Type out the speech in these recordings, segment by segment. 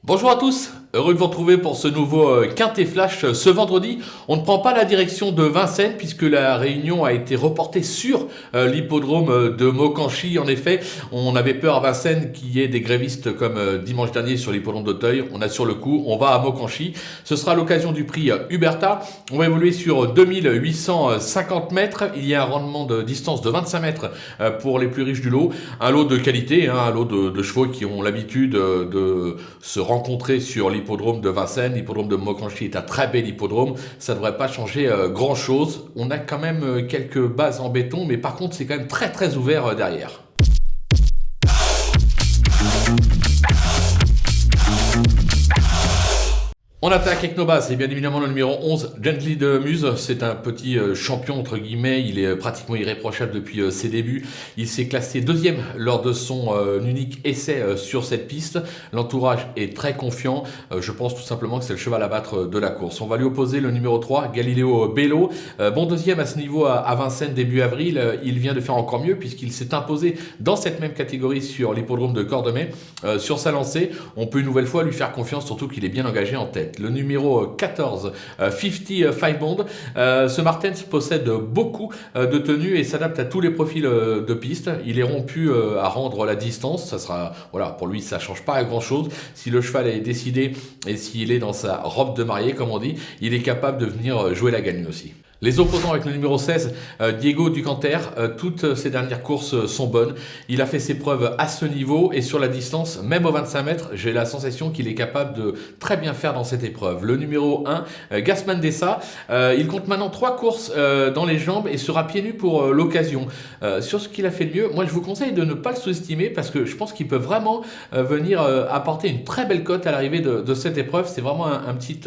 Bonjour à tous, heureux de vous retrouver pour ce nouveau Quintet Flash. Ce vendredi, on ne prend pas la direction de Vincennes puisque la réunion a été reportée sur l'hippodrome de Mokanchy. En effet, on avait peur à Vincennes qu'il y ait des grévistes comme dimanche dernier sur l'hippodrome d'Auteuil. On assure le coup, on va à Mokanchy. Ce sera l'occasion du prix Huberta. On va évoluer sur 2850 mètres. Il y a un rendement de distance de 25 mètres pour les plus riches du lot. Un lot de qualité, un lot de chevaux qui ont l'habitude de se rencontrer sur l'hippodrome de Vincennes. L'hippodrome de Mokanchy est un très bel hippodrome. Ça ne devrait pas changer grand chose. On a quand même quelques bases en béton, mais par contre, c'est quand même très ouvert derrière. On attaque avec nos bases, et bien évidemment le numéro 11, Gently de Muse. C'est un petit champion entre guillemets, il est pratiquement irréprochable depuis ses débuts. Il s'est classé deuxième lors de son unique essai sur cette piste. L'entourage est très confiant, je pense tout simplement que c'est le cheval à battre de la course. On va lui opposer le numéro 3, Galileo Bello. Bon deuxième à ce niveau à Vincennes début avril, il vient de faire encore mieux puisqu'il s'est imposé dans cette même catégorie sur l'hippodrome de Cordemais. Sur sa lancée, on peut une nouvelle fois lui faire confiance, surtout qu'il est bien engagé en tête. Le numéro 14, 55 Bond. Ce Martens possède beaucoup de tenues et s'adapte à tous les profils de piste. Il est rompu à rendre la distance. Ça sera, voilà, pour lui, ça change pas grand chose. Si le cheval est décidé et s'il est dans sa robe de mariée, comme on dit, il est capable de venir jouer la gagne aussi. Les opposants avec le numéro 16, Diego Ducanter, toutes ses dernières courses sont bonnes. Il a fait ses preuves à ce niveau et sur la distance, même aux 25 mètres, j'ai la sensation qu'il est capable de très bien faire dans cette épreuve. Le numéro 1, Gasman Dessa, il compte maintenant 3 courses dans les jambes et sera pieds nus pour l'occasion. Sur ce qu'il a fait de mieux, moi je vous conseille de ne pas le sous-estimer parce que je pense qu'il peut vraiment venir apporter une très belle cote à l'arrivée de cette épreuve. C'est vraiment un petit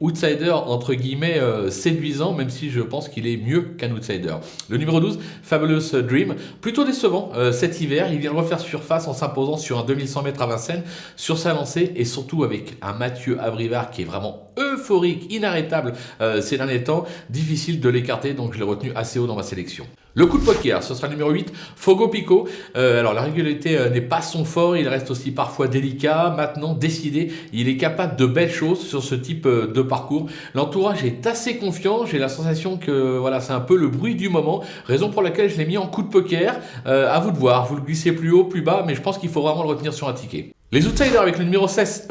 outsider entre guillemets séduisant, même si je pense qu'il est mieux qu'un outsider. Le numéro 12, Fabulous Dream, plutôt décevant cet hiver. Il vient de refaire surface en s'imposant sur un 2100 mètres à Vincennes sur sa lancée et surtout avec un Mathieu Abrivard qui est vraiment euphorique, inarrêtable ces derniers temps. Difficile de l'écarter, donc je l'ai retenu assez haut dans ma sélection. Le coup de poker, ce sera le numéro 8, Fogo Pico. Alors la régularité n'est pas son fort, il reste aussi parfois délicat. Maintenant, décidé, il est capable de belles choses sur ce type de parcours. L'entourage est assez confiant, j'ai la sensation que voilà, c'est un peu le bruit du moment, raison pour laquelle je l'ai mis en coup de poker. À vous de voir, vous le glissez plus haut, plus bas, mais je pense qu'il faut vraiment le retenir sur un ticket. Les outsiders avec le numéro 7,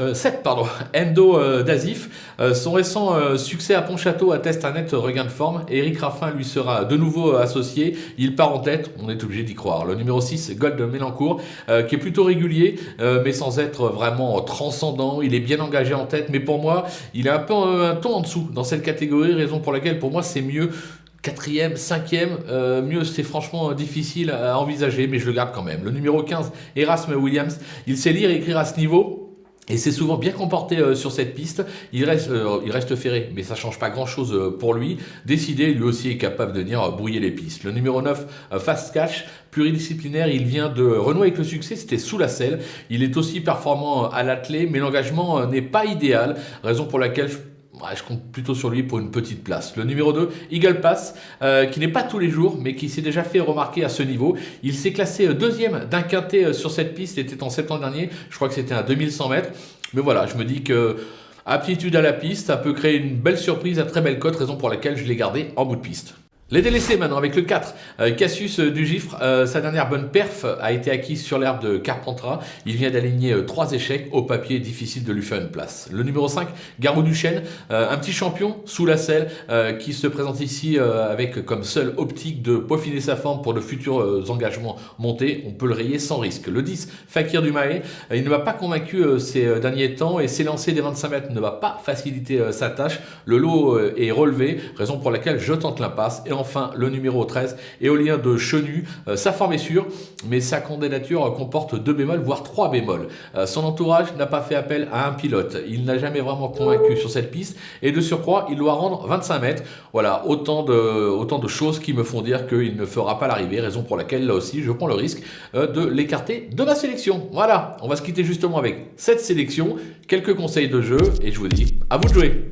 Endo Dazif. Son récent succès à Pontchâteau atteste un net regain de forme. Eric Raffin lui sera de nouveau associé. Il part en tête, on est obligé d'y croire. Le numéro 6, Gold Mélancourt, qui est plutôt régulier, mais sans être vraiment transcendant. Il est bien engagé en tête, mais pour moi, il est un peu un ton en dessous dans cette catégorie, raison pour laquelle pour moi c'est mieux 4e, 5e, mieux c'est franchement difficile à envisager, mais je le garde quand même. Le numéro 15, Erasme Williams, il sait lire et écrire à ce niveau. Et c'est souvent bien comporté sur cette piste. Il reste ferré, mais ça ne change pas grand-chose pour lui. Décidé, lui aussi est capable de venir brouiller les pistes. Le numéro 9, Fast Cash, pluridisciplinaire, il vient de renouer avec le succès, c'était sous la selle. Il est aussi performant à l'attelé, mais l'engagement n'est pas idéal, raison pour laquelle je compte plutôt sur lui pour une petite place. Le numéro 2, Eagle Pass, qui n'est pas tous les jours, mais qui s'est déjà fait remarquer à ce niveau. Il s'est classé deuxième d'un quintet sur cette piste, c'était en septembre dernier. Je crois que c'était à 2100 mètres. Mais voilà, je me dis que aptitude à la piste, ça peut créer une belle surprise à très belle cote, raison pour laquelle je l'ai gardé en bout de piste. Les délaissés maintenant avec le 4, Cassius du Gifre, sa dernière bonne perf a été acquise sur l'herbe de Carpentras. Il vient d'aligner 3 échecs, au papier difficile de lui faire une place. Le numéro 5, Garou du Chêne, un petit champion sous la selle qui se présente ici avec comme seule optique de peaufiner sa forme pour de futurs engagements montés. On peut le rayer sans risque. Le 10, Fakir du Mahé, il ne m'a pas convaincu ces derniers temps et ses lancers des 25 mètres ne va pas faciliter sa tâche. Le lot est relevé, raison pour laquelle je tente l'impasse. Et enfin, le numéro 13, Éolien de Chenu. Sa forme est sûre, mais sa candidature comporte 2 bémols, voire 3 bémols. Son entourage n'a pas fait appel à un pilote. Il n'a jamais vraiment convaincu sur cette piste. Et de surcroît, il doit rendre 25 mètres. Voilà, autant de choses qui me font dire qu'il ne fera pas l'arrivée. Raison pour laquelle, là aussi, je prends le risque de l'écarter de ma sélection. Voilà, on va se quitter justement avec cette sélection. Quelques conseils de jeu. Et je vous dis, à vous de jouer.